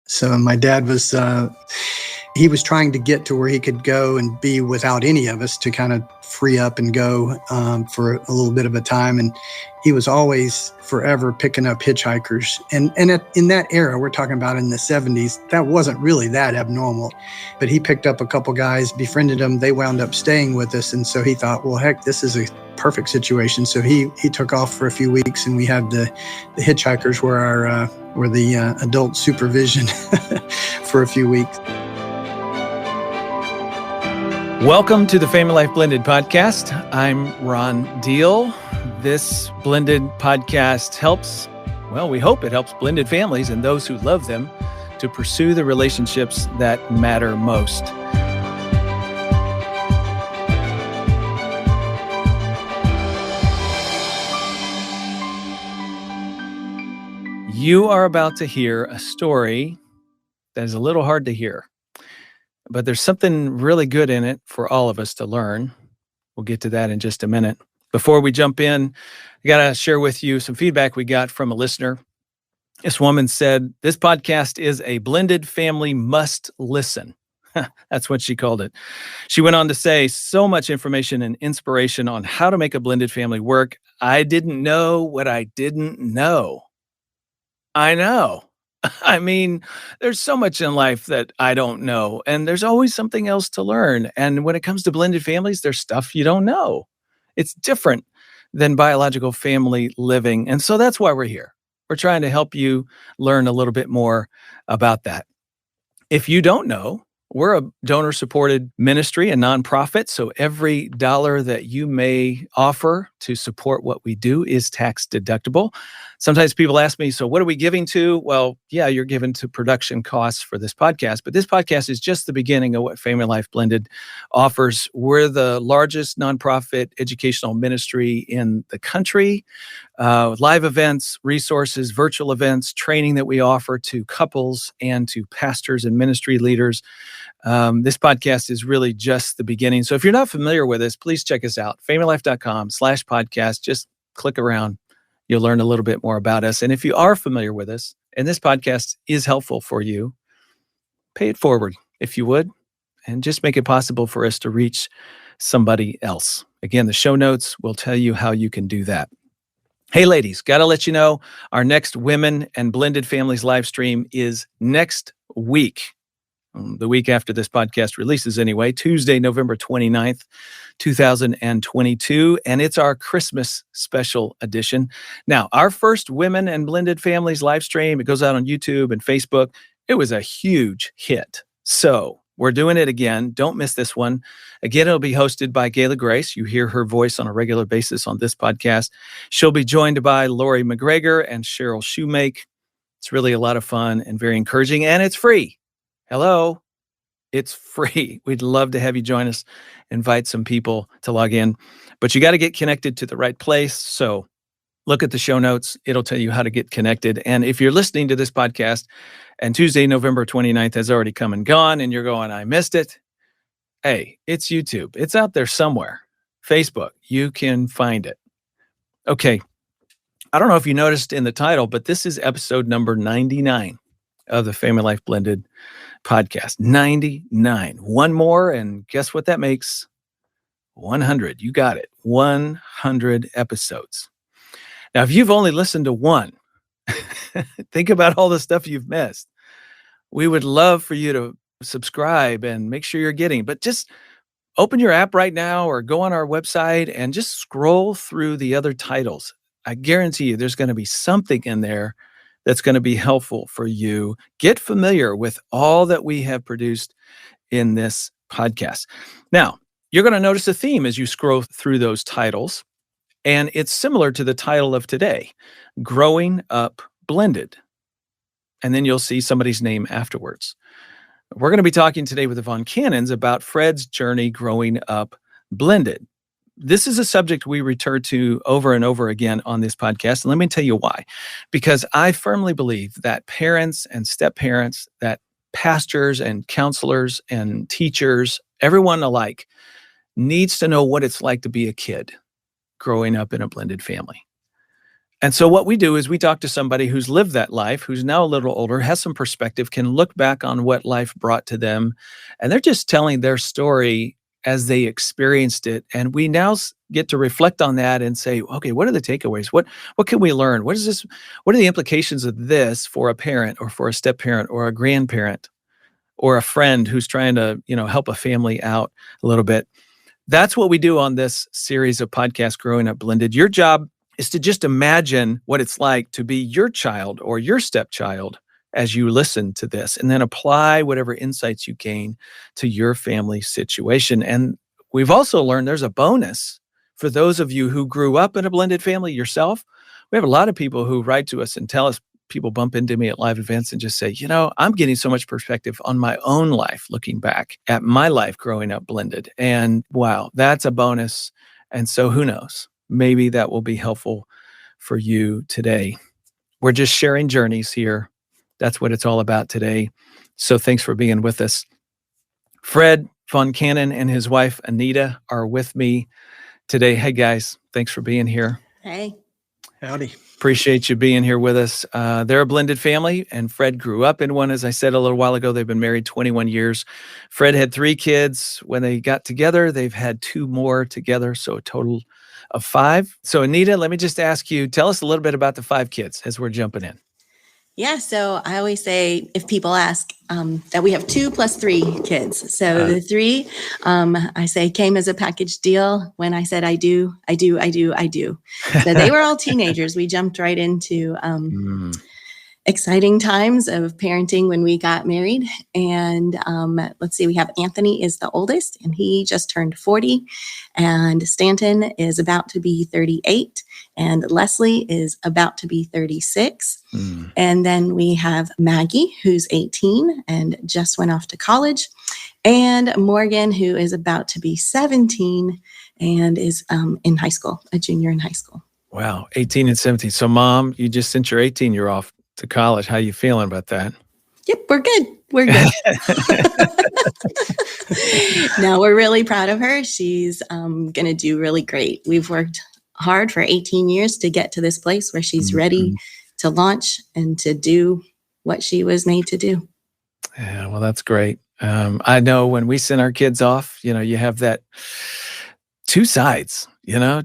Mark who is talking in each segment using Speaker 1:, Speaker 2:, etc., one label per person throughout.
Speaker 1: So my dad was, he was trying to get to where he could go and be without any of us to kind of free up and go for a little bit of a time. And he was always forever picking up hitchhikers. And in that era, we're talking about in the 70s, that wasn't really that abnormal. But he picked up a couple guys, befriended them. They wound up staying with us. And so he thought, well, heck, this is a perfect situation. So he took off for a few weeks, and we had the hitchhikers were the adult supervision for a few weeks.
Speaker 2: Welcome to the FamilyLife Blended podcast. I'm Ron Deal. This blended podcast helps, well, we hope it helps blended families and those who love them to pursue the relationships that matter most. You are about to hear a story that is a little hard to hear, but there's something really good in it for all of us to learn. We'll get to that in just a minute. Before we jump in, I got to share with you some feedback we got from a listener. This woman said, this podcast is a blended family must listen. That's what she called it. She went on to say, so much information and inspiration on how to make a blended family work. I didn't know what I didn't know. I know. I mean, there's so much in life that I don't know, and there's always something else to learn. And when it comes to blended families, there's stuff you don't know. It's different than biological family living. And so that's why we're here. We're trying to help you learn a little bit more about that. If you don't know, we're a donor-supported ministry, a nonprofit, so every dollar that you may offer to support what we do is tax deductible. Sometimes people ask me, so what are we giving to? Well, yeah, you're giving to production costs for this podcast, but this podcast is just the beginning of what FamilyLife Blended offers. We're the largest nonprofit educational ministry in the country, with live events, resources, virtual events, training that we offer to couples and to pastors and ministry leaders. This podcast is really just the beginning. So if you're not familiar with us, please check us out, familylife.com/podcast. Just click around. You'll learn a little bit more about us. And if you are familiar with us and this podcast is helpful for you, pay it forward if you would, and just make it possible for us to reach somebody else. Again, the show notes will tell you how you can do that. Hey, ladies, got to let you know our next Women and Blended Families live stream is next week. The week after this podcast releases anyway, Tuesday, November 29th, 2022, and it's our Christmas special edition. Now, our first Women and Blended Families live stream, it goes out on YouTube and Facebook. It was a huge hit. So we're doing it again. Don't miss this one. Again, it'll be hosted by Gayla Grace. You hear her voice on a regular basis on this podcast. She'll be joined by Lori McGregor and Cheryl Shoemake. It's really a lot of fun and very encouraging, and it's free. Hello, it's free. We'd love to have you join us. Invite some people to log in, but you got to get connected to the right place. So look at the show notes. It'll tell you how to get connected. And if you're listening to this podcast and Tuesday, November 29th has already come and gone and you're going, I missed it. Hey, it's YouTube. It's out there somewhere. Facebook, you can find it. Okay. I don't know if you noticed in the title, but this is episode number 99 of the FamilyLife Blended podcast. 99. One more, and guess what that makes? 100. You got it. 100 episodes. Now, if you've only listened to one, think about all the stuff you've missed. We would love for you to subscribe and make sure you're getting, but just open your app right now or go on our website and just scroll through the other titles. I guarantee you there's going to be something in there that's going to be helpful for you. Get familiar with all that we have produced in this podcast. Now, you're going to notice a theme as you scroll through those titles, and it's similar to the title of today, Growing Up Blended. And then you'll see somebody's name afterwards. We're going to be talking today with the Von Canons about Fred's journey growing up blended. This is a subject we return to over and over again on this podcast. And let me tell you why. Because I firmly believe that parents and step-parents, that pastors and counselors and teachers, everyone alike, needs to know what it's like to be a kid growing up in a blended family. And so what we do is we talk to somebody who's lived that life, who's now a little older, has some perspective, can look back on what life brought to them. And they're just telling their story as they experienced it. And we now get to reflect on that and say, okay, what are the takeaways? What can we learn? What are the implications of this for a parent or for a step parent or a grandparent or a friend who's trying to, help a family out a little bit? That's what we do on this series of podcasts, Growing Up Blended. Your job is to just imagine what it's like to be your child or your stepchild as you listen to this, and then apply whatever insights you gain to your family situation. And we've also learned there's a bonus for those of you who grew up in a blended family yourself. We have a lot of people who write to us and tell us, people bump into me at live events and just say, I'm getting so much perspective on my own life, looking back at my life growing up blended. And wow, that's a bonus. And so who knows? Maybe that will be helpful for you today. We're just sharing journeys here. That's what it's all about today. So thanks for being with us. Fred Von Canon and his wife, Anita, are with me today. Hey, guys, thanks for being here.
Speaker 3: Hey.
Speaker 1: Howdy.
Speaker 2: Appreciate you being here with us. They're a blended family, and Fred grew up in one. As I said a little while ago, they've been married 21 years. Fred had 3 kids. When they got together, they've had 2 more together, so a total of 5. So Anita, let me just ask you, tell us a little bit about the 5 kids as we're jumping in.
Speaker 3: Yeah, so I always say, if people ask, that we have 2 plus 3 kids. So the 3, I say, came as a package deal when I said I do. So they were all teenagers. We jumped right into exciting times of parenting when we got married. And let's see, we have Anthony is the oldest, and he just turned 40. And Stanton is about to be 38. And Leslie is about to be 36. And then we have Maggie, who's 18 and just went off to college. And Morgan, who is about to be 17 and is in high school, a junior in high school.
Speaker 2: Wow, 18 and 17. So Mom, you just sent your 18-year off to college. How you feeling about that?
Speaker 3: Yep, we're good. We're good. No, we're really proud of her. She's going to do really great. We've worked hard for 18 years to get to this place where she's ready to launch and to do what she was made to do.
Speaker 2: Yeah, well, that's great. I know when we send our kids off, you have that 2 sides,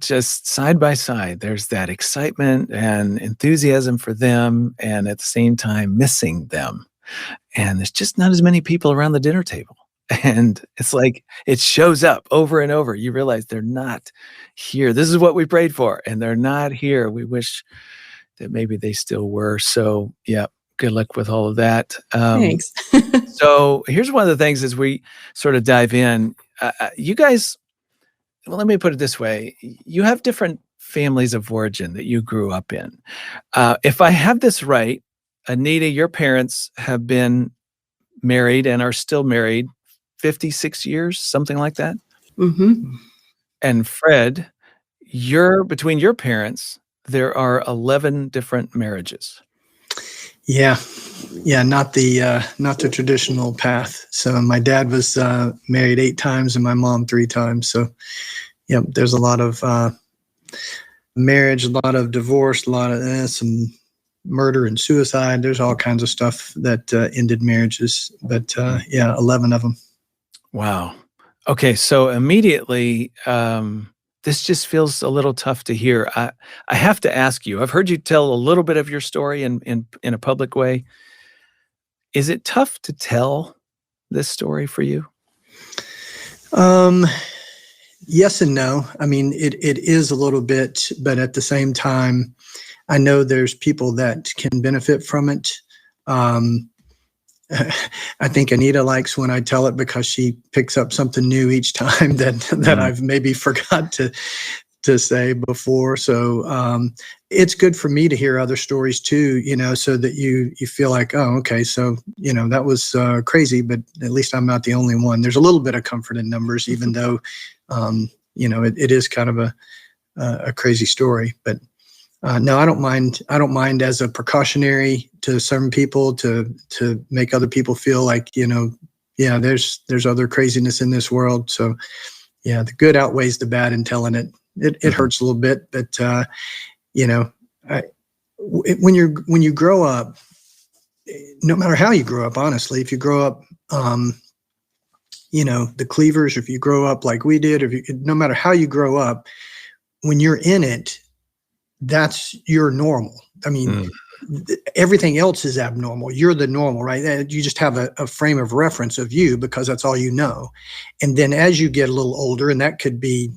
Speaker 2: just side by side. There's that excitement and enthusiasm for them, and at the same time missing them. And there's just not as many people around the dinner table. And it's like it shows up over and over. You realize they're not here. This is what we prayed for, and they're not here. We wish that maybe they still were. So, yeah, good luck with all of that.
Speaker 3: Thanks.
Speaker 2: So here's one of the things as we sort of dive in. You guys, well, let me put it this way. You have different families of origin that you grew up in. If I have this right, Anita, your parents have been married and are still married 56 years, something like that?
Speaker 3: Mm-hmm.
Speaker 2: And Fred, between your parents, there are 11 different marriages.
Speaker 1: Yeah, not the traditional path. So my dad was married 8 times and my mom 3 times. So yeah, there's a lot of marriage, a lot of divorce, a lot of some murder and suicide. There's all kinds of stuff that ended marriages. But 11 of them.
Speaker 2: Wow. Okay, so immediately, this just feels a little tough to hear. I have to ask you, I've heard you tell a little bit of your story in a public way. Is it tough to tell this story for you?
Speaker 1: Yes and no. I mean, it is a little bit, but at the same time, I know there's people that can benefit from it. I think Anita likes when I tell it because she picks up something new each time that I've maybe forgot to say before. So it's good for me to hear other stories too, so that you feel like, oh, okay, so, that was crazy, but at least I'm not the only one. There's a little bit of comfort in numbers, even though, it is kind of a crazy story. But no, I don't mind. I don't mind as a precautionary to some people to make other people feel like, there's other craziness in this world. So yeah, the good outweighs the bad in telling it. It hurts a little bit, but I, when you grow up, no matter how you grow up, honestly, if you grow up, the Cleavers, if you grow up like we did, no matter how you grow up, when you're in it, that's your normal. I mean, everything else is abnormal. You're the normal, right? You just have a frame of reference of you because that's all you know. And then as you get a little older, and that could be,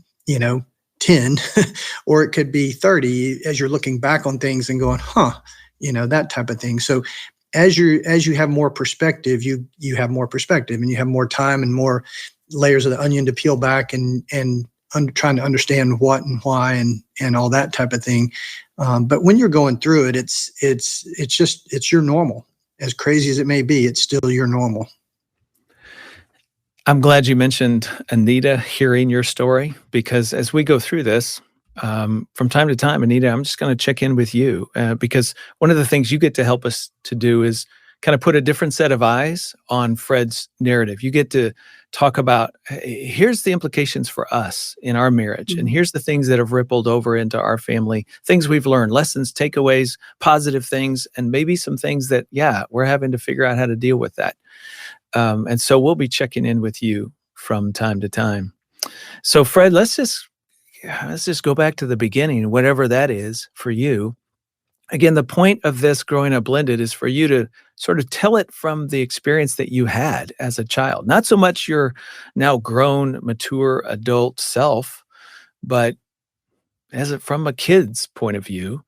Speaker 1: 10 or it could be 30, as you're looking back on things and going, that type of thing. So as you have more perspective, you have more perspective, and you have more time and more layers of the onion to peel back and trying to understand what and why and all that type of thing. But when you're going through it, it's your normal. As crazy as it may be, it's still your normal.
Speaker 2: I'm glad you mentioned Anita, hearing your story, because as we go through this, from time to time, Anita, I'm just going to check in with you because one of the things you get to help us to do is kind of put a different set of eyes on Fred's narrative. You get to talk about, hey, here's the implications for us in our marriage, and here's the things that have rippled over into our family, things we've learned, lessons, takeaways, positive things, and maybe some things that, we're having to figure out how to deal with that. And so we'll be checking in with you from time to time. So Fred, let's just go back to the beginning, whatever that is for you. Again, the point of this Growing Up Blended is for you to sort of tell it from the experience that you had as a child. Not so much your now grown, mature adult self, but from a kid's point of view.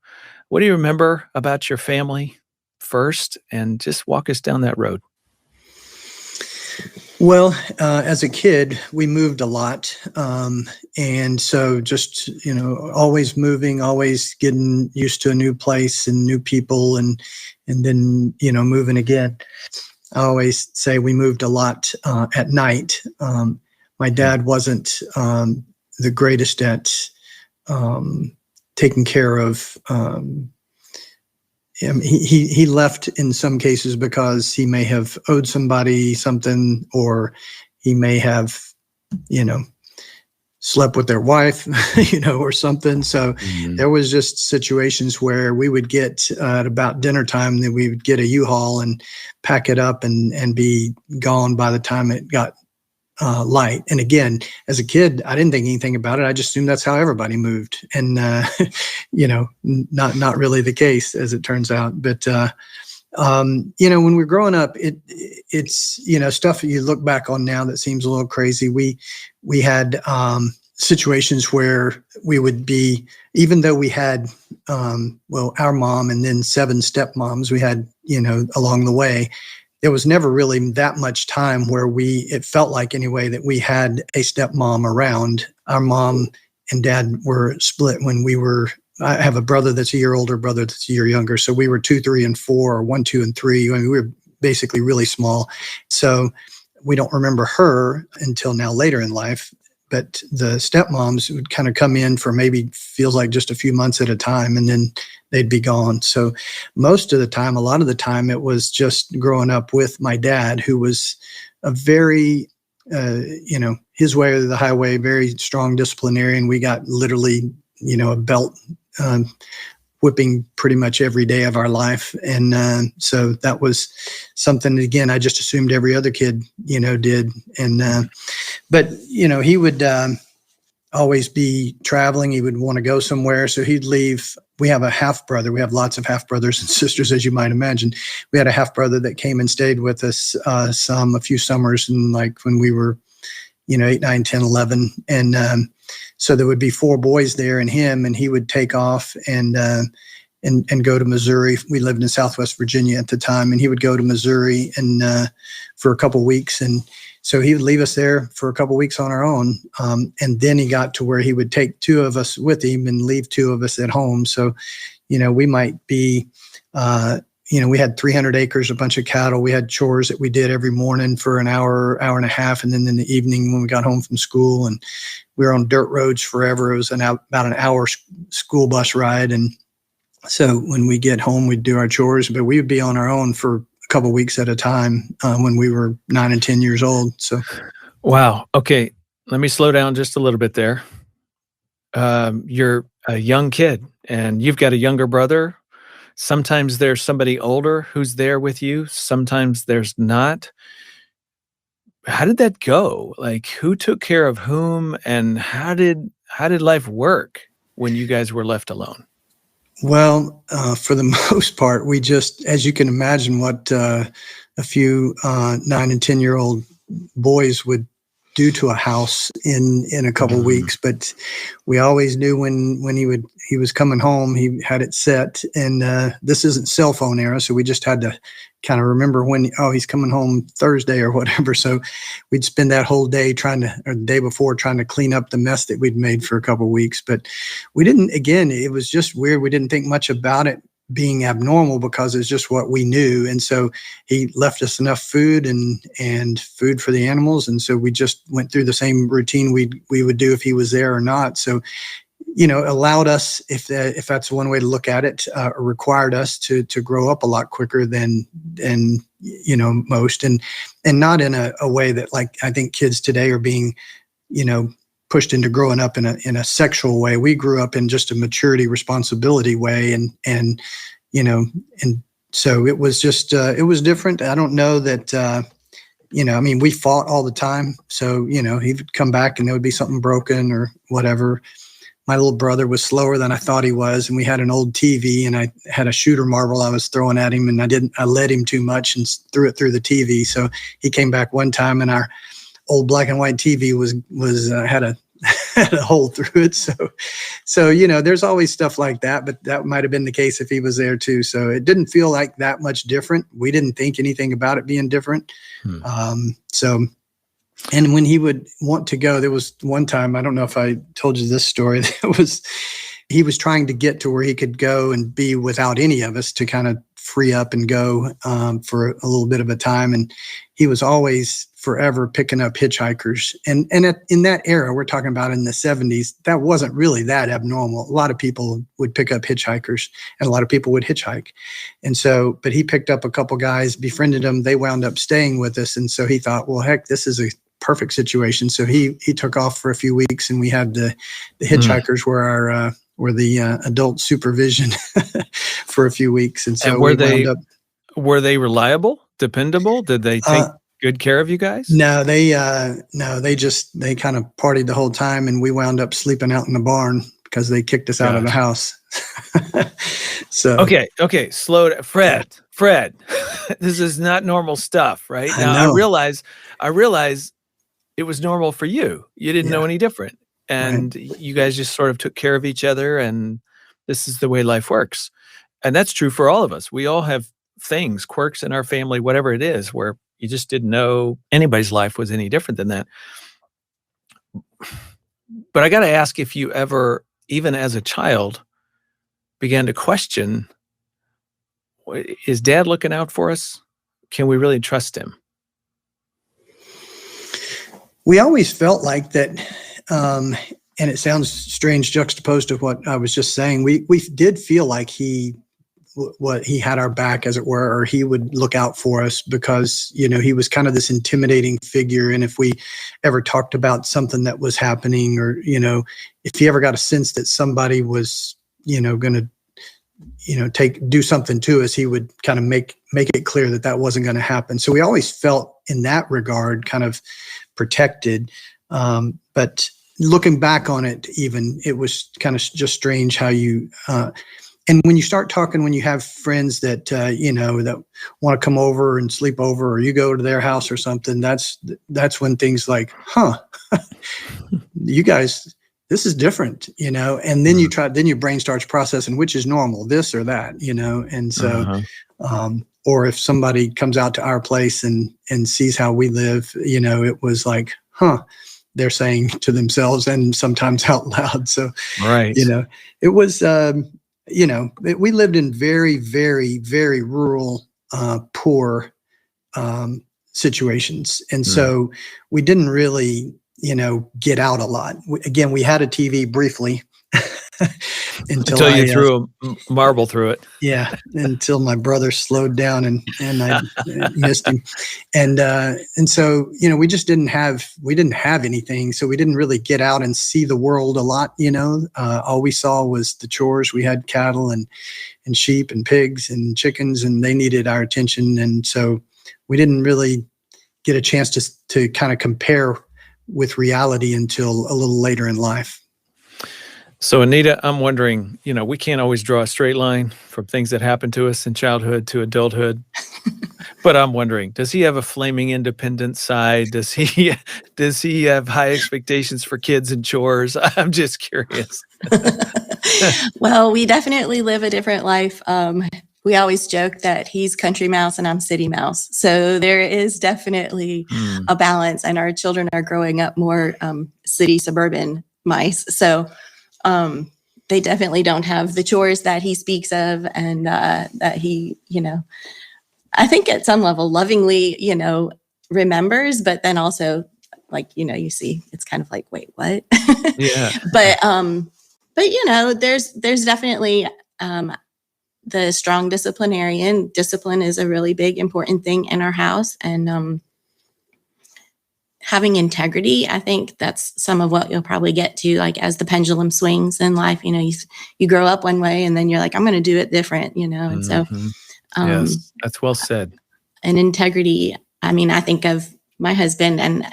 Speaker 2: What do you remember about your family first? And just walk us down that road.
Speaker 1: Well, as a kid, we moved a lot. And so just, always moving, always getting used to a new place and new people and then, moving again. I always say we moved a lot at night. My dad wasn't the greatest at taking care of he left in some cases because he may have owed somebody something, or he may have, slept with their wife, or something. So there was just situations where we would get at about dinner time, that we would get a U-Haul and pack it up and be gone by the time it got light. And again, as a kid, I didn't think anything about it. I just assumed that's how everybody moved, and not really the case, as it turns out. But when we're growing up, it's stuff that you look back on now that seems a little crazy. We had situations where we would be, even though we had our mom and then 7 stepmoms we had along the way. There was never really that much time where it felt like anyway that we had a stepmom around. Our mom and dad were split when I have a brother that's a year older, brother that's a year younger. So we were 2, 3, and 4, or 1, 2, and 3. I mean, we were basically really small. So we don't remember her until now later in life. But the stepmoms would kind of come in for maybe feels like just a few months at a time, and then they'd be gone. So most of the time, a lot of the time, it was just growing up with my dad, who was a very, his way or the highway, very strong disciplinarian. We got literally, a belt whipping pretty much every day of our life. And so that was something, again, I just assumed every other kid, did. And, but, he would always be traveling. He would want to go somewhere. So he'd leave. We have a half brother. We have lots of half brothers and sisters, as you might imagine. We had a half brother that came and stayed with us a few summers, and like when we were, 8, 9, 10, 11. And so there would be 4 boys there and him, and he would take off and go to Missouri. We lived in Southwest Virginia at the time, and he would go to Missouri and for a couple of weeks. And so he would leave us there for a couple of weeks on our own. And then he got to where he would take 2 of us with him and leave 2 of us at home. So, we might be, we had 300 acres, a bunch of cattle. We had chores that we did every morning for an hour, hour and a half. And then in the evening when we got home from school, and we were on dirt roads forever. It was about an hour school bus ride. And so when we get home, we'd do our chores, but we would be on our own for a couple of weeks at a time when we were 9 and 10 years old. So,
Speaker 2: wow. Okay. Let me slow down just a little bit there. a young kid and you've got a younger brother. Sometimes there's somebody older who's there with you. Sometimes there's not. How did that go? Like, who took care of whom, and how did life work when you guys were left alone?
Speaker 1: Well, for the most part, we just, as you can imagine, what a few 9 and 10-year-old boys would do to a house in a couple
Speaker 2: Mm,
Speaker 1: weeks. But we always knew when he was coming home, he had it set. And this isn't cell phone era, so we just had to kind of remember when, oh, he's coming home Thursday or whatever. So we'd spend that whole day or the day before, trying to clean up the mess that we'd made for a couple of weeks. But we didn't. Again, it was just weird. We didn't think much about it being abnormal because it's just what we knew. And so he left us enough food and food for the animals. And so we just went through the same routine we would do if he was there or not. So, allowed us, if that's one way to look at it, required us to grow up a lot quicker than most, and not in a way that, like, I think kids today are being, pushed into growing up in a sexual way. We grew up in just a maturity, responsibility way, and so it was just it was different. I don't know that I mean, we fought all the time. So he'd come back and there would be something broken or whatever. My little brother was slower than I thought he was, and we had an old TV, and I had a shooter marble I was throwing at him, and I led him too much and threw it through the TV. So he came back one time, and our old black and white TV was had a had a hole through it. So there's always stuff like that, but that might have been the case if he was there too. So it didn't feel like that much different. We didn't think anything about it being different. And when he would want to go, there was one time, I don't know if I told you this story, he was trying to get to where he could go and be without any of us to kind of free up and go for a little bit of a time. And he was always forever picking up hitchhikers. And in that era, we're talking about in the 70s, that wasn't really that abnormal. A lot of people would pick up hitchhikers, and a lot of people would hitchhike. And so, but he picked up a couple guys, befriended them. They wound up staying with us. And so he thought, well, heck, this is a perfect situation. So he took off for a few weeks, and we had the hitchhikers were the adult supervision for a few weeks. And so
Speaker 2: and were they reliable, dependable? Did they take good care of you guys?
Speaker 1: No, they kind of partied the whole time, and we wound up sleeping out in the barn because they kicked us out of the house. So
Speaker 2: okay, slow down. Fred, this is not normal stuff, right? Now
Speaker 1: I
Speaker 2: realize it was normal for you. You didn't know any different. And you guys just sort of took care of each other, and this is the way life works. And that's true for all of us. We all have things, quirks in our family, whatever it is, where you just didn't know anybody's life was any different than that. But I got to ask if you ever, even as a child, began to question, is Dad looking out for us? Can we really trust him?
Speaker 1: We always felt like that, and it sounds strange juxtaposed to what I was just saying. We did feel like he had our back, as it were, or he would look out for us because, he was kind of this intimidating figure. And if we ever talked about something that was happening, or, if he ever got a sense that somebody was, going to, do something to us, he would kind of make it clear that wasn't going to happen. So we always felt in that regard kind of protected. But looking back on it, even, it was kind of just strange how you, and when you start talking, when you have friends that, that want to come over and sleep over, or you go to their house or something, that's when things like, you guys, this is different, and then then your brain starts processing which is normal, this or that, and so, or if somebody comes out to our place and sees how we live, it was like, they're saying to themselves and sometimes out loud. So, it was, we lived in very, very, very rural, poor situations. And so we didn't really, get out a lot. Again, we had a TV briefly. until
Speaker 2: Until
Speaker 1: I
Speaker 2: you threw a marble through it.
Speaker 1: yeah, until my brother slowed down and I missed him. And so, we just didn't have anything. So we didn't really get out and see the world a lot, all we saw was the chores. We had cattle and sheep and pigs and chickens, and they needed our attention. And so we didn't really get a chance to kind of compare with reality until a little later in life.
Speaker 2: So Anita, I'm wondering, we can't always draw a straight line from things that happen to us in childhood to adulthood. But I'm wondering, does he have a flaming independent side? Does he have high expectations for kids and chores? I'm just curious.
Speaker 3: Well, we definitely live a different life. We always joke that he's country mouse and I'm city mouse. So there is definitely a balance, and our children are growing up more city suburban mice. So they definitely don't have the chores that he speaks of, and that he, I think at some level lovingly, remembers, but then also you see, it's kind of like, wait, what?
Speaker 2: Yeah.
Speaker 3: But there's definitely the strong disciplinarian. Discipline is a really big, important thing in our house, and having integrity. I think that's some of what you'll probably get to, like as the pendulum swings in life. You grow up one way, and then you're like, I'm going to do it different. And so,
Speaker 2: yes, that's well said.
Speaker 3: And integrity. I mean, I think of my husband, and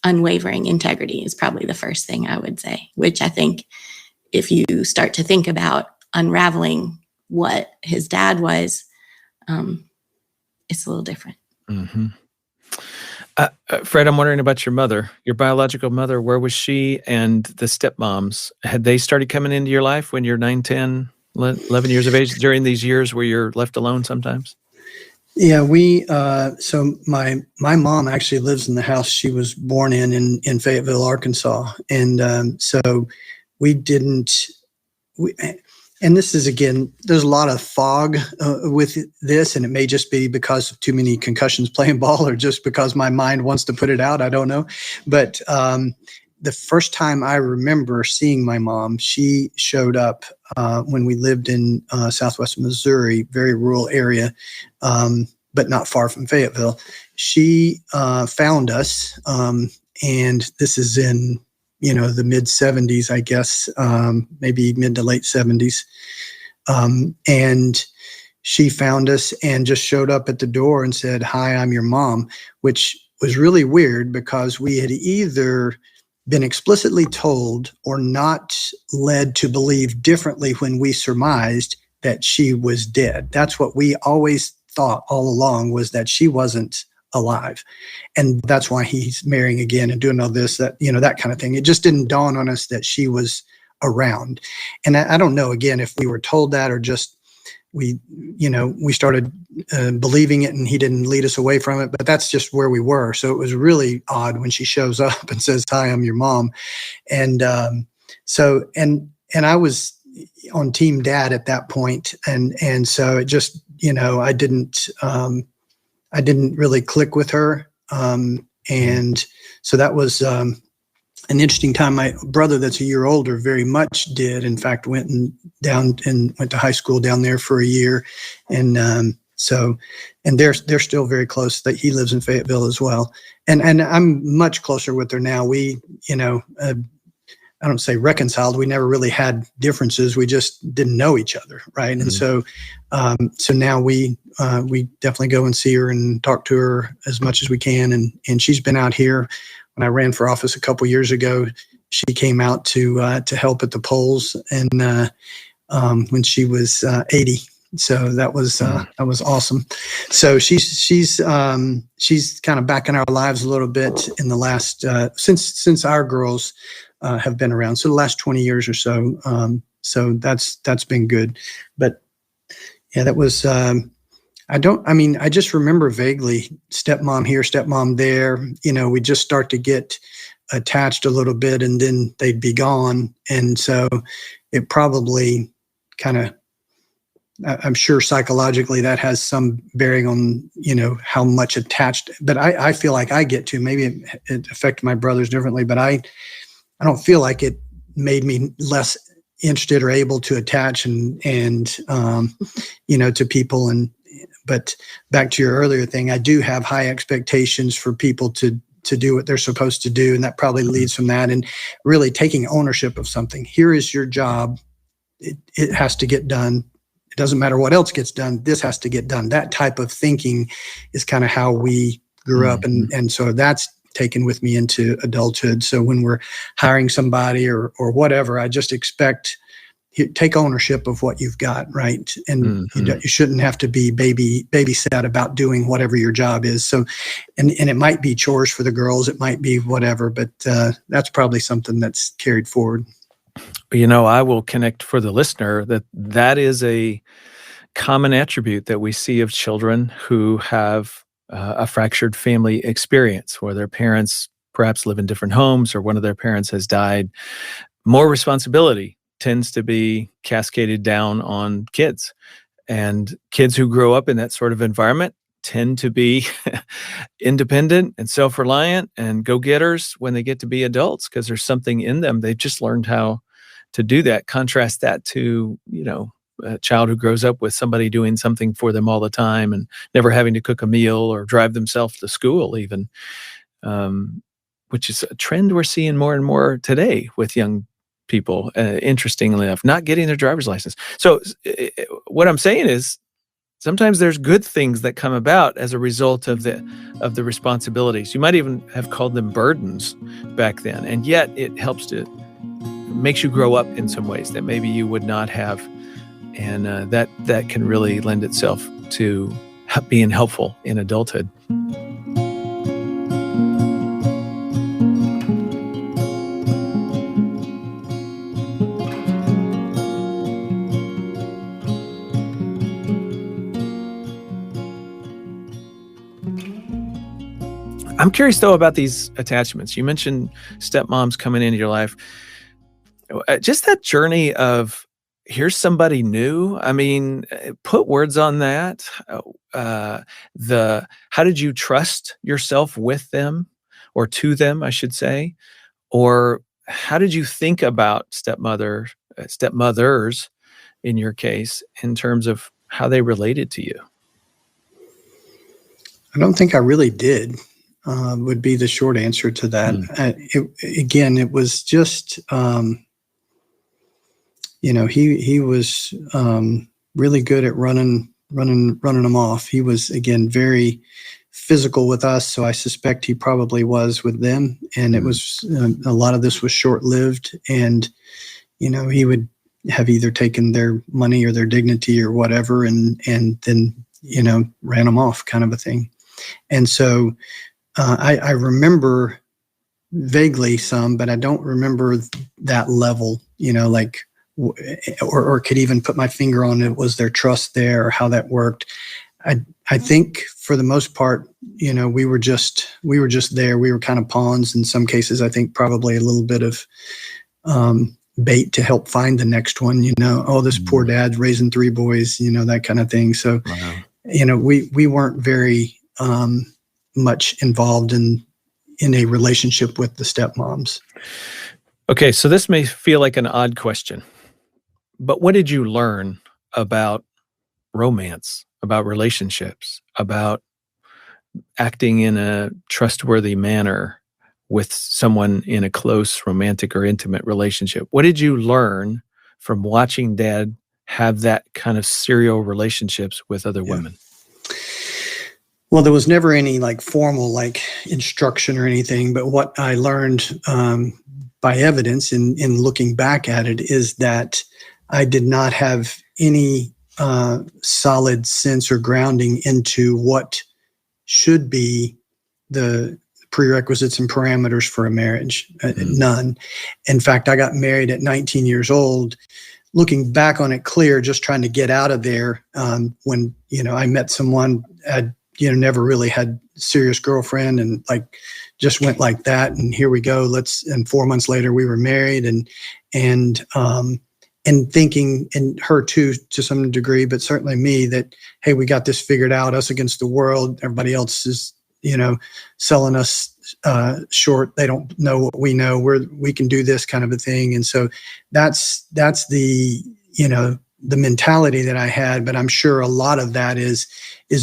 Speaker 3: unwavering integrity is probably the first thing I would say, which I think if you start to think about unraveling what his dad was, it's a little different.
Speaker 2: Mm-hmm. Fred, I'm wondering about your mother, your biological mother. Where was she? And the stepmoms, had they started coming into your life when you're 9, 10, 11 years of age, during these years where you're left alone sometimes?
Speaker 1: Yeah, so my mom actually lives in the house she was born in Fayetteville, Arkansas. And so we didn't, and this is, again, there's a lot of fog with this, and it may just be because of too many concussions playing ball, or just because my mind wants to put it out. I don't know. But the first time I remember seeing my mom, she showed up when we lived in Southwest Missouri, very rural area, but not far from Fayetteville. She found us, and this is in the mid 70s, I guess, maybe mid to late 70s. And she found us and just showed up at the door and said, "Hi, I'm your mom," which was really weird because we had either been explicitly told or not led to believe differently when we surmised that she was dead. That's what we always thought all along, was that she wasn't alive. And that's why he's marrying again and doing all this, that kind of thing. It just didn't dawn on us that she was around. And I don't know, again, if we were told that, or just we started believing it and he didn't lead us away from it, but that's just where we were. So it was really odd when she shows up and says, "Hi, I'm your mom." And so I was on team dad at that point. And so it just, I didn't really click with her. And so that was an interesting time. My brother, that's a year older, very much did. In fact, went to high school down there for a year. And they're still very close. That he lives in Fayetteville as well. And I'm much closer with her now. We, I don't say reconciled. We never really had differences. We just didn't know each other, right? Mm-hmm. And so now we definitely go and see her and talk to her as much as we can. And she's been out here. When I ran for office a couple years ago, she came out to help at the polls, and when she was 80. So that was awesome. So she's kind of back in our lives a little bit in the last since our girls have been around. So the last 20 years or so. So that's been good. But yeah, that was, I just remember vaguely stepmom here, stepmom there. We just start to get attached a little bit, and then they'd be gone. And so it probably kind of, I'm sure psychologically that has some bearing on, how much attached, but I feel like I get to. Maybe it affected my brothers differently, but I don't feel like it made me less interested or able to attach and to people. But back to your earlier thing, I do have high expectations for people to do what they're supposed to do. And that probably leads from that, and really taking ownership of something. Here is your job. It has to get done. It doesn't matter what else gets done. This has to get done. That type of thinking is kind of how we grew up. And so that's taken with me into adulthood. So when we're hiring somebody or whatever, I just expect take ownership of what you've got, right? And you shouldn't have to be babysat about doing whatever your job is. So, and it might be chores for the girls, it might be whatever, but that's probably something that's carried forward.
Speaker 2: I will connect for the listener that is a common attribute that we see of children who have a fractured family experience, where their parents perhaps live in different homes or one of their parents has died. More responsibility tends to be cascaded down on kids. And kids who grow up in that sort of environment tend to be independent and self-reliant and go-getters when they get to be adults, because there's something in them. They've just learned how to do that. Contrast that to, a child who grows up with somebody doing something for them all the time and never having to cook a meal or drive themselves to school even, which is a trend we're seeing more and more today with young people, interestingly enough, not getting their driver's license. So what I'm saying is sometimes there's good things that come about as a result of the responsibilities. You might even have called them burdens back then, and yet it makes you grow up in some ways that maybe you would not have, and that can really lend itself to being helpful in adulthood. I'm curious, though, about these attachments. You mentioned stepmoms coming into your life. Just that journey of, here's somebody new. I mean, put words on that. How did you trust yourself with them, or to them, I should say? Or how did you think about stepmothers, in your case, in terms of how they related to you?
Speaker 1: I don't think I really did. Would be the short answer to that. It was just, he was really good at running them off. He was, again, very physical with us, so I suspect he probably was with them. And it was a lot of this was short-lived, and he would have either taken their money or their dignity or whatever, and then ran them off, kind of a thing. And so I remember vaguely some, but I don't remember that level, or could even put my finger on it. Was there trust there, or how that worked? I think for the most part, we were just there. We were kind of pawns in some cases. I think probably a little bit of bait to help find the next one. This poor dad's raising 3 boys, that kind of thing. So, we weren't very much involved in a relationship with the stepmoms.
Speaker 2: Okay, so this may feel like an odd question, but what did you learn about romance, about relationships, about acting in a trustworthy manner with someone in a close romantic or intimate relationship? What did you learn from watching Dad have that kind of serial relationships with other women?
Speaker 1: Well, there was never any formal instruction or anything, but what I learned by evidence in looking back at it is that I did not have any solid sense or grounding into what should be the prerequisites and parameters for a marriage. None. In fact, I got married at 19 years old. Looking back on it clear, just trying to get out of there when I met someone I'd never really had a serious girlfriend, and just went like that. And here we go. And 4 months later we were married, and thinking, and her too, to some degree, but certainly me, that, hey, we got this figured out, us against the world. Everybody else is selling us short. They don't know what we know. We can do this kind of a thing. And so that's the, the mentality that I had. But I'm sure a lot of that is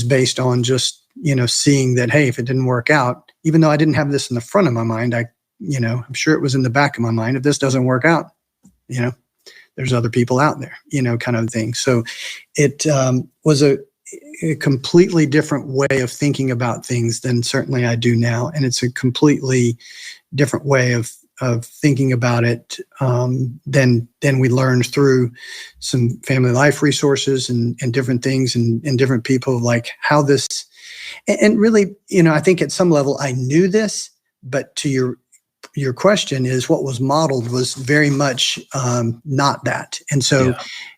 Speaker 1: based on just, seeing that, hey, if it didn't work out, even though I didn't have this in the front of my mind, I'm sure it was in the back of my mind. If this doesn't work out, there's other people out there, kind of thing. So it was a completely different way of thinking about things than certainly I do now. And it's a completely different way of thinking about it than we learned through some family life resources and different things and different people, like how this, and really, I think at some level I knew this, but to your question is what was modeled was very much not that. And so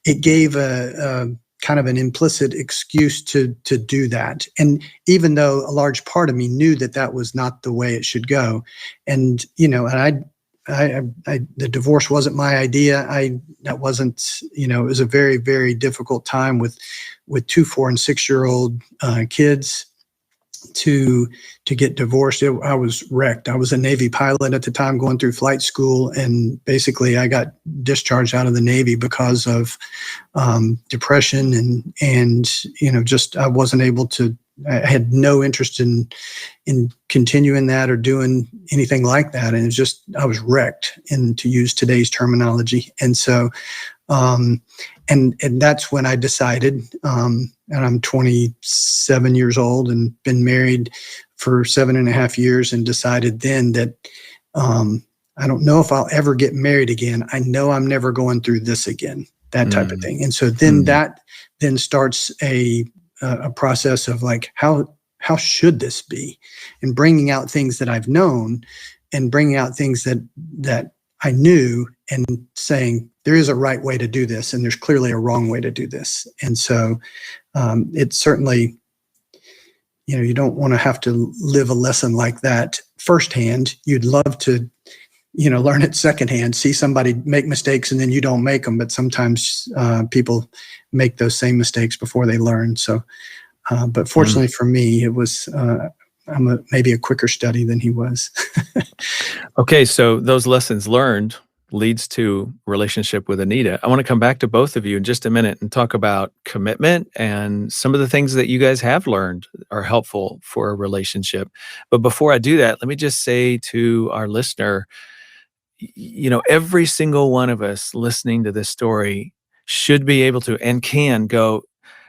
Speaker 1: it gave a kind of an implicit excuse to do that. And even though a large part of me knew that was not the way it should go. And, and the divorce wasn't my idea. That wasn't, it was a very, very difficult time with 2, 4, and 6-year-old kids to get divorced. I was wrecked. I was a Navy pilot at the time going through flight school. And basically I got discharged out of the Navy because of depression and, just, I wasn't able to, I had no interest in continuing that or doing anything like that. And it's just, I was wrecked, and to use today's terminology. And so, and that's when I decided, and I'm 27 years old and been married for 7.5 years, and decided then that I don't know if I'll ever get married again. I know I'm never going through this again, that type of thing. And so then that then starts a process of like, how should this be? And bringing out things that I've known and bringing out things that I knew, and saying there is a right way to do this and there's clearly a wrong way to do this. And so it's certainly, you don't want to have to live a lesson like that firsthand. You'd love to, learn it secondhand, see somebody make mistakes and then you don't make them. But sometimes people make those same mistakes before they learn. So, but fortunately for me, it was, I'm maybe a quicker study than he was.
Speaker 2: Okay, so those lessons learned leads to relationship with Anita. I want to come back to both of you in just a minute and talk about commitment and some of the things that you guys have learned are helpful for a relationship. But before I do that, let me just say to our listener, every single one of us listening to this story should be able to and can go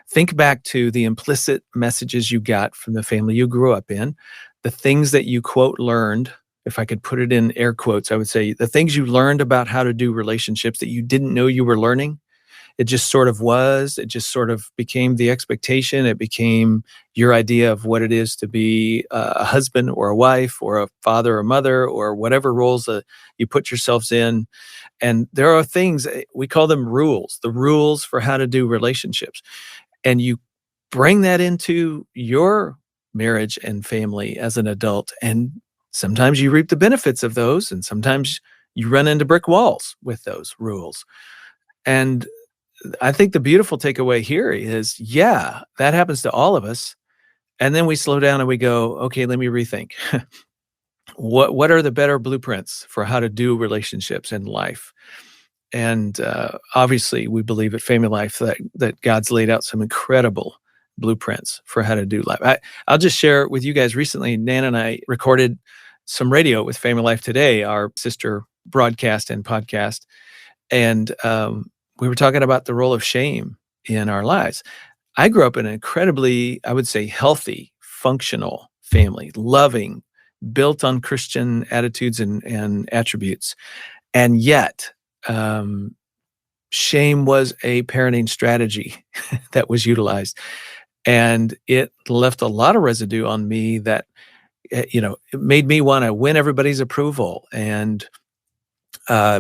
Speaker 2: think back to the implicit messages you got from the family you grew up in, the things that you, quote, learned. If I could put it in air quotes, I would say the things you learned about how to do relationships that you didn't know you were learning. It just sort of was. It just sort of became the expectation. It became your idea of what it is to be a husband or a wife or a father or mother or whatever roles that you put yourselves in. And there are things, we call them rules, the rules for how to do relationships. And you bring that into your marriage and family as an adult. And sometimes you reap the benefits of those, and sometimes you run into brick walls with those rules. And I think the beautiful takeaway here is, that happens to all of us. And then we slow down and we go, okay, let me rethink. What are the better blueprints for how to do relationships in life? And obviously, we believe at FamilyLife that God's laid out some incredible blueprints for how to do life. I'll just share with you guys. Recently, Nan and I recorded some radio with FamilyLife Today, our sister broadcast and podcast. And we were talking about the role of shame in our lives. I grew up in an incredibly, I would say, healthy, functional family, loving, built on Christian attitudes and attributes. And yet, shame was a parenting strategy that was utilized. And it left a lot of residue on me that, it made me want to win everybody's approval and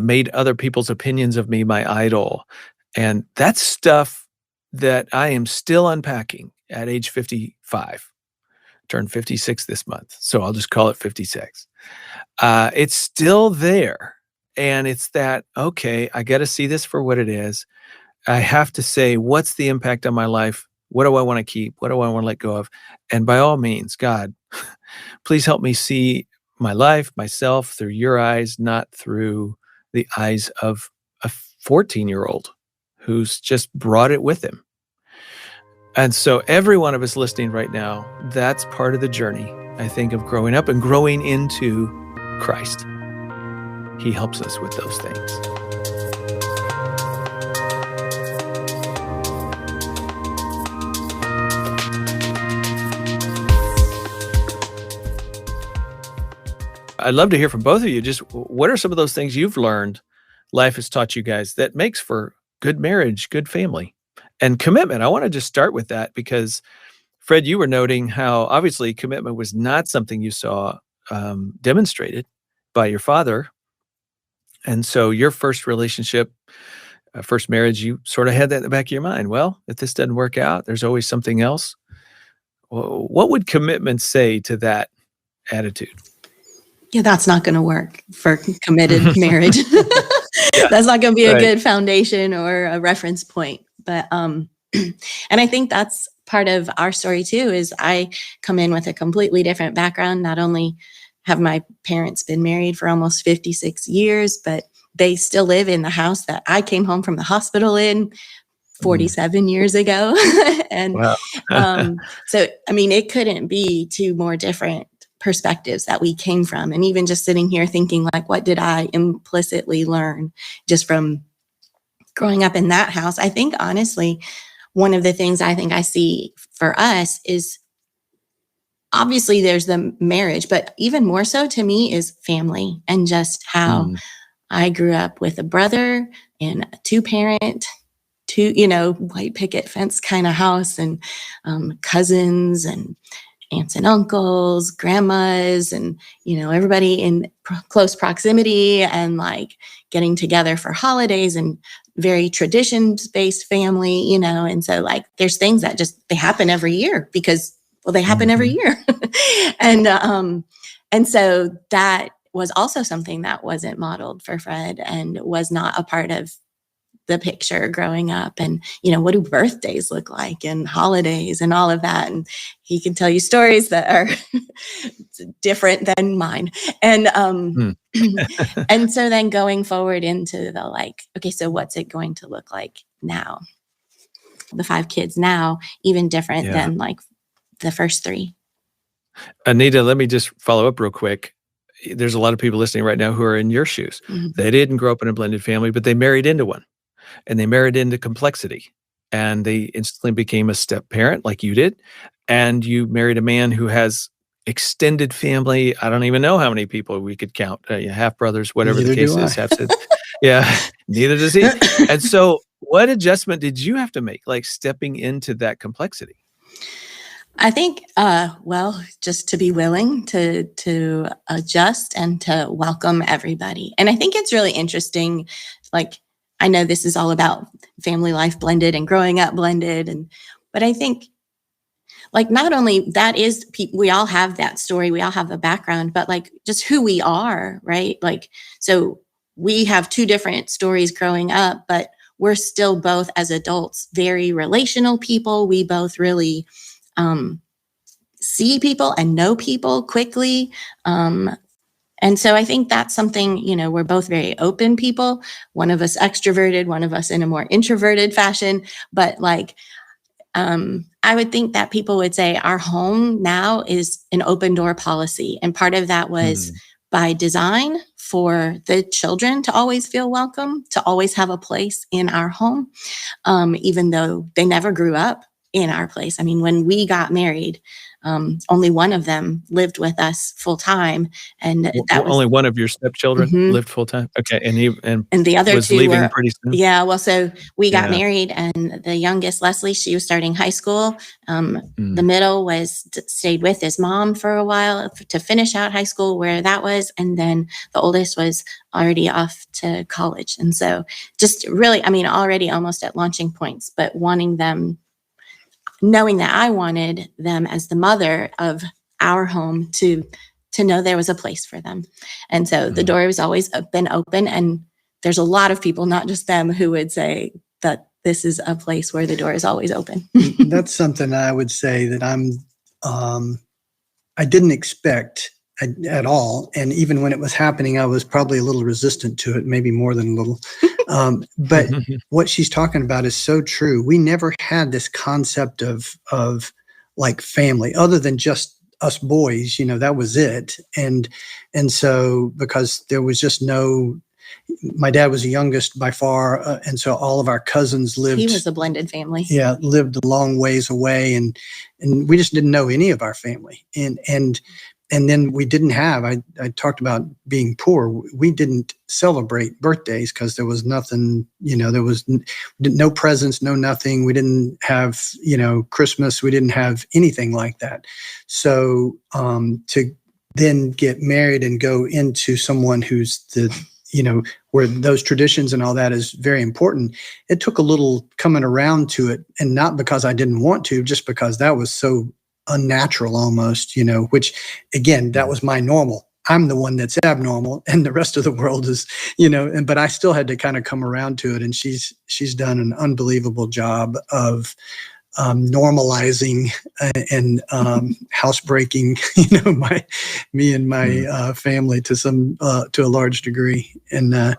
Speaker 2: made other people's opinions of me my idol. And that's stuff that I am still unpacking at age 55. Turned 56 this month, so I'll just call it 56. It's still there. And it's that, okay, I got to see this for what it is. I have to say, what's the impact on my life? What do I want to keep? What do I want to let go of? And by all means, God, Please help me see my life, myself through your eyes, not through the eyes of a 14-year-old who's just brought it with him. And so every one of us listening right now, that's part of the journey, I think, of growing up and growing into Christ. He helps us with those things. I'd love to hear from both of you. Just what are some of those things you've learned life has taught you guys that makes for good marriage, good family, and commitment? I want to just start with that because, Fred, you were noting how obviously commitment was not something you saw demonstrated by your father. And so your first relationship, first marriage, you sort of had that in the back of your mind. Well, if this doesn't work out, there's always something else. What would commitment say to that attitude?
Speaker 3: Yeah, that's not going to work for committed marriage.
Speaker 2: Yeah,
Speaker 3: that's not going to be a
Speaker 2: right.
Speaker 3: good foundation or a reference point. But, and I think that's part of our story too, is I come in with a completely different background. Not only have my parents been married for almost 56 years, but they still live in the house that I came home from the hospital in 47 years ago. And
Speaker 2: Wow.
Speaker 3: so, I mean, it couldn't be two more different perspectives that we came from. And even just sitting here thinking, like, what did I implicitly learn just from growing up in that house? I think, honestly, one of the things I think I see for us is obviously there's the marriage, but even more so to me is family, and just how I grew up with a brother and a two-parent, white picket fence kind of house, and cousins and aunts and uncles, grandmas, and, everybody in close proximity, and like getting together for holidays, and very traditions-based family, and so like there's things that just, they happen every year because, well, they happen every year. And so that was also something that wasn't modeled for Fred and was not a part of the picture growing up. And, what do birthdays look like and holidays and all of that? And he can tell you stories that are different than mine. And, and so then going forward into the like, okay, so what's it going to look like now? The 5 kids now, even different than like the first 3.
Speaker 2: Anita, let me just follow up real quick. There's a lot of people listening right now who are in your shoes. They didn't grow up in a blended family, but they married into one. And they married into complexity, and they instantly became a step parent like you did. And you married a man who has extended family. I don't even know how many people we could count, half brothers, whatever
Speaker 1: Neither
Speaker 2: the case
Speaker 1: do
Speaker 2: is.
Speaker 1: I.
Speaker 2: Half said, yeah, neither does he. And so what adjustment did you have to make, like stepping into that complexity?
Speaker 3: I think, just to be willing to adjust and to welcome everybody. And I think it's really interesting, like, I know this is all about family life blended and growing up blended. But I think, like, not only that is, we all have that story, we all have the background, but like just who we are, right? Like, so we have 2 different stories growing up, but we're still both as adults, very relational people. We both really see people and know people quickly. And so I think that's something, we're both very open people. One of us extroverted, one of us in a more introverted fashion. But like, I would think that people would say our home now is an open door policy. And part of that was by design for the children to always feel welcome, to always have a place in our home, even though they never grew up in our place. I mean, when we got married, only one of them lived with us full time, and that was
Speaker 2: only one of your stepchildren lived full time. Okay, and
Speaker 3: the other
Speaker 2: was
Speaker 3: 2
Speaker 2: leaving
Speaker 3: were
Speaker 2: pretty soon.
Speaker 3: Yeah, well, so we got married, and the youngest, Leslie, she was starting high school. The middle stayed with his mom for a while to finish out high school, where that was, and then the oldest was already off to college. And so, just really, I mean, already almost at launching points, but wanting them. Knowing that I wanted them as the mother of our home to know there was a place for them. And so the door has always been open. And there's a lot of people, not just them, who would say that this is a place where the door is always open.
Speaker 1: That's something I would say that I'm I didn't expect at all. And even when it was happening, I was probably a little resistant to it, maybe more than a little. But what she's talking about is so true. We never had this concept of like family other than just us boys, that was it. And so because there was just my dad was the youngest by far. And so all of our cousins lived.
Speaker 3: He was a blended family.
Speaker 1: Yeah. Lived a long ways away. And we just didn't know any of our family. And then we didn't have, I talked about being poor. We didn't celebrate birthdays because there was nothing, there was no presents, no nothing. We didn't have, Christmas. We didn't have anything like that. So to then get married and go into someone who's where those traditions and all that is very important. It took a little coming around to it, and not because I didn't want to, just because that was so unnatural almost, which again, that was my normal. I'm the one that's abnormal and the rest of the world is, but I still had to kind of come around to it. And she's done an unbelievable job of normalizing and housebreaking, me and my family to a large degree. And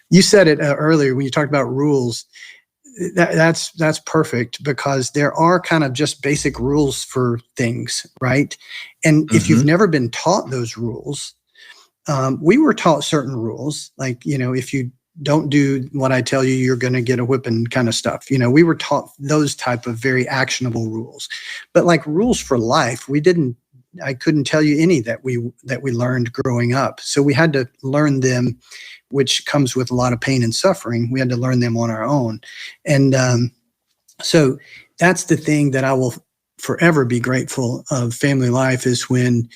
Speaker 1: you said it earlier when you talked about rules. That's perfect, because there are kind of just basic rules for things, right? And if you've never been taught those rules, we were taught certain rules, like, if you don't do what I tell you, you're going to get a whipping kind of stuff. We were taught those type of very actionable rules, but like rules for life, I couldn't tell you any that we learned growing up. So we had to learn them, which comes with a lot of pain and suffering. We had to learn them on our own. And so that's the thing that I will forever be grateful of Family Life is when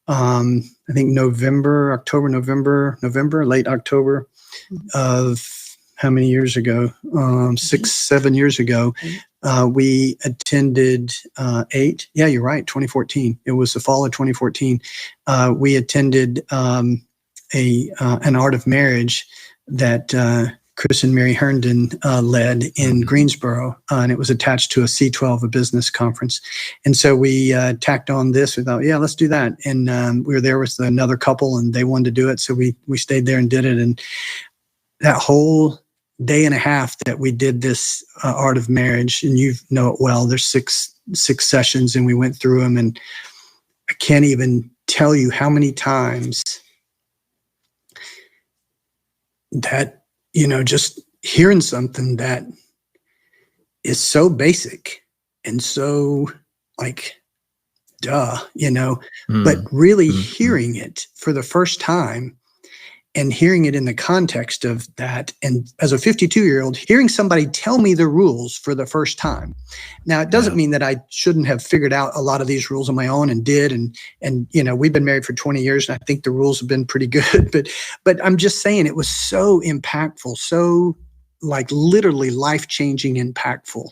Speaker 1: I think late October of how many years ago? 6-7 years ago, we attended 8. Yeah, you're right. 2014. It was the fall of 2014. We attended an Art of Marriage that Chris and Mary Herndon led in Greensboro, and it was attached to a C12, a business conference. And so we tacked on this. We thought, yeah, let's do that. And we were there with another couple, and they wanted to do it, so we stayed there and did it. And that whole day and a half that we did this Art of Marriage, and you know it well, there's six sessions, and we went through them, and I can't even tell you how many times that, just hearing something that is so basic and so like, duh, but really hearing it for the first time and hearing it in the context of that. And as a 52-year-old, hearing somebody tell me the rules for the first time. Now, it doesn't mean that I shouldn't have figured out a lot of these rules on my own and did. And we've been married for 20 years, and I think the rules have been pretty good. But I'm just saying it was so impactful, so like literally life-changing impactful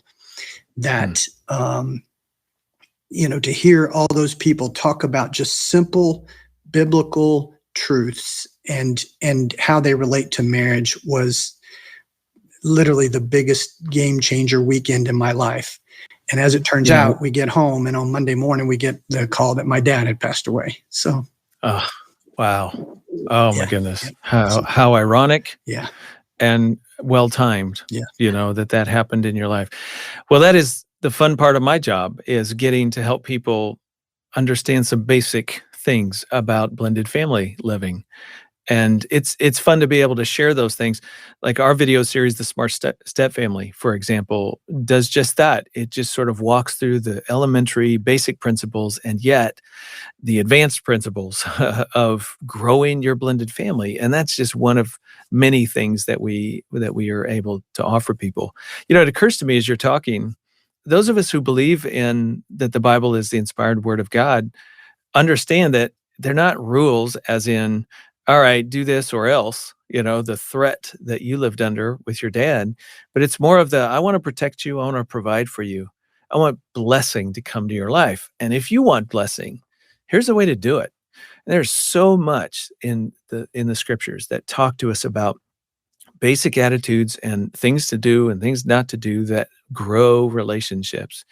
Speaker 1: that, to hear all those people talk about just simple biblical truths and how they relate to marriage was literally the biggest game changer weekend in my life. And as it turns out, we get home, and on Monday morning, we get the call that my dad had passed away. So,
Speaker 2: wow. Oh my goodness. How ironic.
Speaker 1: Yeah.
Speaker 2: And well-timed,
Speaker 1: Yeah.
Speaker 2: that happened in your life. Well, that is the fun part of my job, is getting to help people understand some basic things about blended family living. And it's fun to be able to share those things. Like our video series, The Smart Step Family, for example, does just that. It just sort of walks through the elementary basic principles and yet the advanced principles of growing your blended family. And that's just one of many things that we are able to offer people. It occurs to me as you're talking, those of us who believe in that the Bible is the inspired word of God understand that they're not rules as in, all right, do this or else, the threat that you lived under with your dad, but it's more of I want to protect you. I want to provide for you. I want blessing to come to your life. And if you want blessing, here's a way to do it. And there's so much in the scriptures that talk to us about basic attitudes and things to do and things not to do that grow relationships.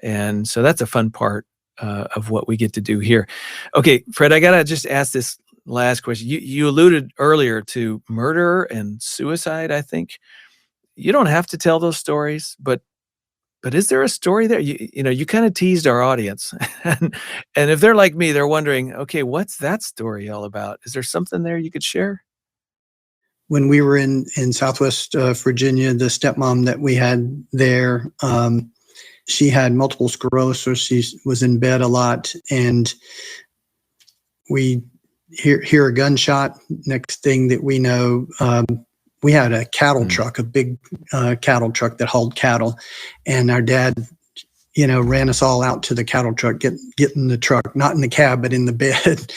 Speaker 2: And so that's a fun part of what we get to do here. Okay, Fred, I gotta just ask this last question. You alluded earlier to murder and suicide, I think. You don't have to tell those stories, but is there a story there? You kind of teased our audience. And if they're like me, they're wondering, okay, what's that story all about? Is there something there you could share?
Speaker 1: When we were in Southwest Virginia, the stepmom that we had there, she had multiple sclerosis. She was in bed a lot, and we hear a gunshot. Next thing that we know, we had a cattle truck, a big cattle truck that hauled cattle, and our dad, ran us all out to the cattle truck, get in the truck, not in the cab, but in the bed.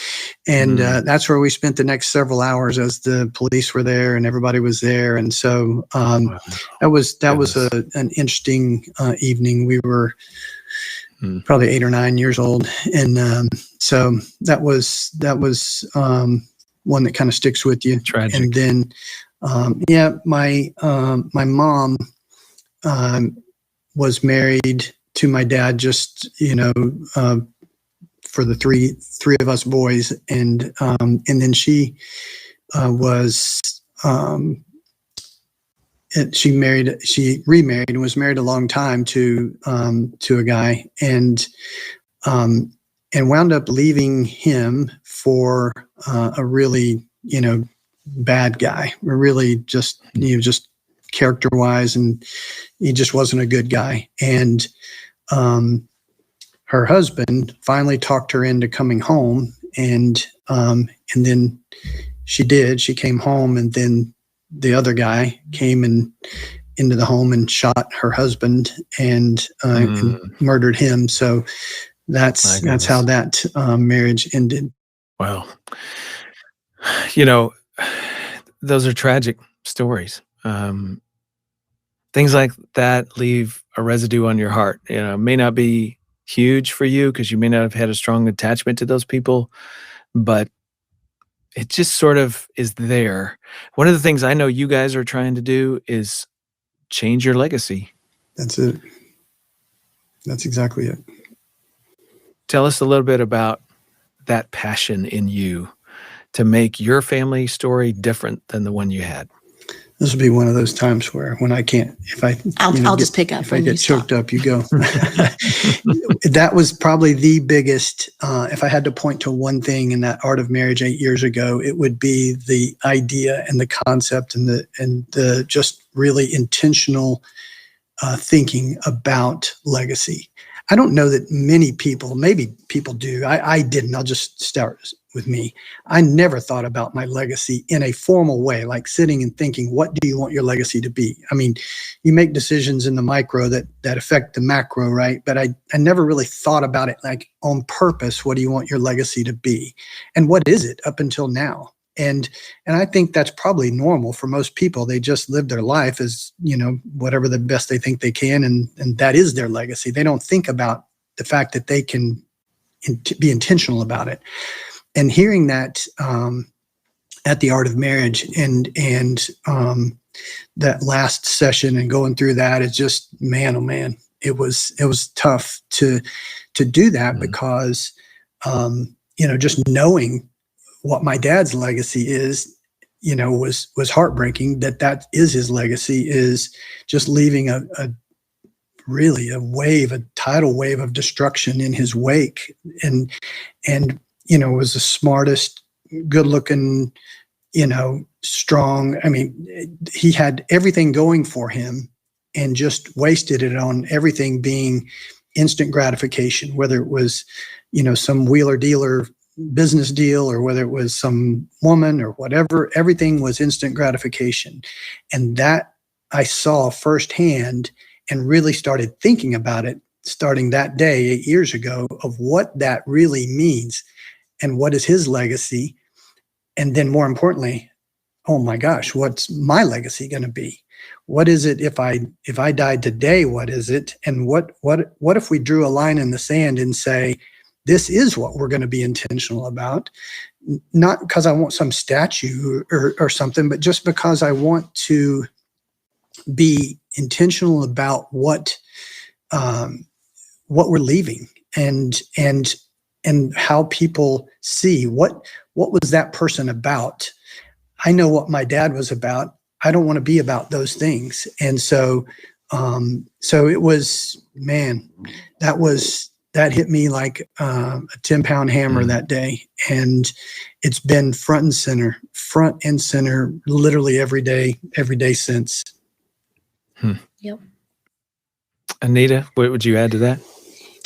Speaker 1: And that's where we spent the next several hours as the police were there and everybody was there. And so that was an interesting evening. We were probably 8 or 9 years old. And so that was one that kind of sticks with you.
Speaker 2: Tragic.
Speaker 1: And then, my mom was married to my dad, just for the three of us boys, and then she she remarried and was married a long time to a guy, and wound up leaving him for a really bad guy, really just character wise, and he just wasn't a good guy. And her husband finally talked her into coming home, and then she did. She came home, and then the other guy came into the home and shot her husband and murdered him. So that's how that marriage ended.
Speaker 2: Wow. Those are tragic stories. Things like that leave a residue on your heart. It may not be huge for you because you may not have had a strong attachment to those people, but it just sort of is there. One of the things I know you guys are trying to do is change your legacy.
Speaker 1: That's it. That's exactly it.
Speaker 2: Tell us a little bit about that passion in you to make your family story different than the one you had.
Speaker 1: This will be one of those times where when I can't,
Speaker 3: I'll just pick up.
Speaker 1: If I get choked up, you go. That was probably the biggest, if I had to point to one thing in that Art of Marriage 8 years ago, it would be the idea and the concept and the just really intentional thinking about legacy. I don't know that many people, maybe people do. I didn't. I'll just start with me. I never thought about my legacy in a formal way, like sitting and thinking, what do you want your legacy to be? I mean, you make decisions in the micro that affect the macro, right? But I never really thought about it like on purpose. What do you want your legacy to be? And what is it up until now? And I think that's probably normal for most people. They just live their life as, whatever the best they think they can. And that is their legacy. They don't think about the fact that they can be intentional about it. And hearing that at the Art of Marriage and that last session and going through that, is just, man, oh man, it was tough to do that because, just knowing what my dad's legacy is, was heartbreaking. That is his legacy, is just leaving a tidal wave of destruction in his wake. And was the smartest, good looking, strong. I mean, he had everything going for him and just wasted it on everything being instant gratification, whether it was, some wheeler dealer business deal or whether it was some woman or whatever. Everything was instant gratification. And that I saw firsthand and really started thinking about it starting that day 8 years ago, of what that really means and what is his legacy. And then more importantly, oh my gosh, what's my legacy going to be? What is it if I died today? What is it? And what if we drew a line in the sand and say, this is what we're going to be intentional about, not because I want some statue or something, but just because I want to be intentional about what we're leaving and how people see what was that person about. I know what my dad was about. I don't want to be about those things. And so it was, man, that hit me like a 10-pound hammer that day. And it's been front and center, literally every day since.
Speaker 3: Yep.
Speaker 2: Anita, what would you add to that?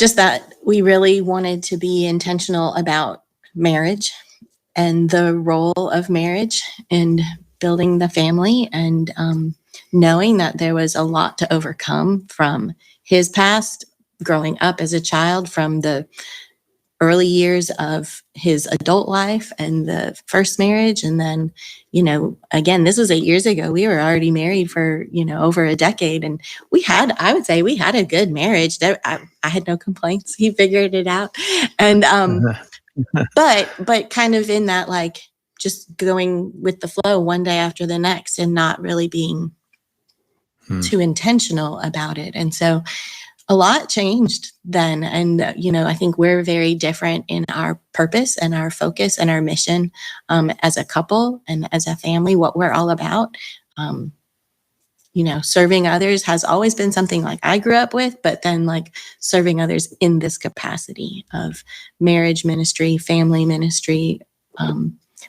Speaker 3: Just that we really wanted to be intentional about marriage and the role of marriage and building the family, and knowing that there was a lot to overcome from his past, growing up as a child, from the early years of his adult life and the first marriage. And then, again, this was 8 years ago. We were already married for, over a decade. And I would say we had a good marriage. I had no complaints. He figured it out. And, but kind of in that, like, just going with the flow one day after the next and not really being too intentional about it. And so a lot changed then. And, I think we're very different in our purpose and our focus and our mission as a couple and as a family, what we're all about. Serving others has always been something like I grew up with, but then like serving others in this capacity of marriage ministry, family ministry,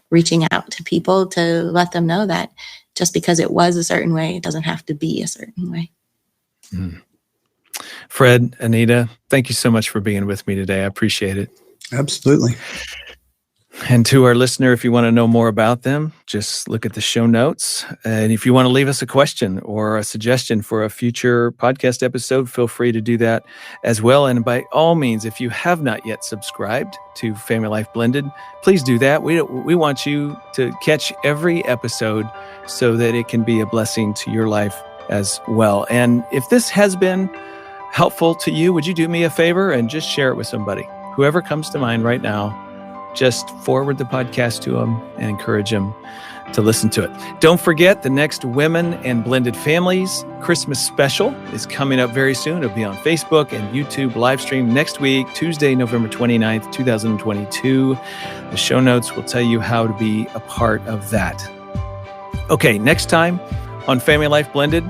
Speaker 3: reaching out to people to let them know that just because it was a certain way, it doesn't have to be a certain way.
Speaker 2: Fred, Anita, thank you so much for being with me today. I appreciate it.
Speaker 1: Absolutely.
Speaker 2: And to our listener, if you want to know more about them, just look at the show notes. And if you want to leave us a question or a suggestion for a future podcast episode, feel free to do that as well. And by all means, if you have not yet subscribed to Family Life Blended, please do that. We want you to catch every episode so that it can be a blessing to your life as well. And if this has been helpful to you, would you do me a favor and just share it with somebody? Whoever comes to mind right now, just forward the podcast to them and encourage them to listen to it. Don't forget, the next Women and Blended Families Christmas special is coming up very soon. It'll be on Facebook and YouTube live stream next week, Tuesday, November 29th, 2022. The show notes will tell you how to be a part of that. Okay, next time on Family Life Blended,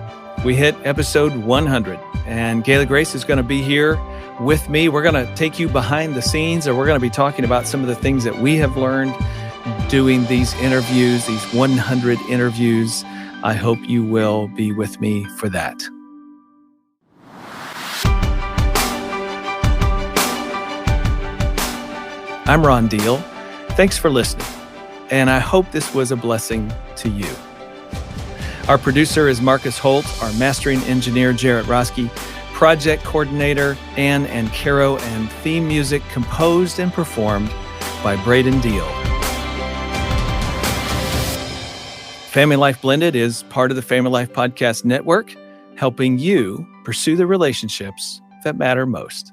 Speaker 2: we hit episode 100. And Gayla Grace is going to be here with me. We're going to take you behind the scenes, and we're going to be talking about some of the things that we have learned doing these interviews, these 100 interviews. I hope you will be with me for that. I'm Ron Deal. Thanks for listening, and I hope this was a blessing to you. Our producer is Marcus Holt, our mastering engineer, Jarrett Roski, project coordinator, Ann and Caro, and theme music composed and performed by Braden Deal. Family Life Blended is part of the Family Life Podcast Network, helping you pursue the relationships that matter most.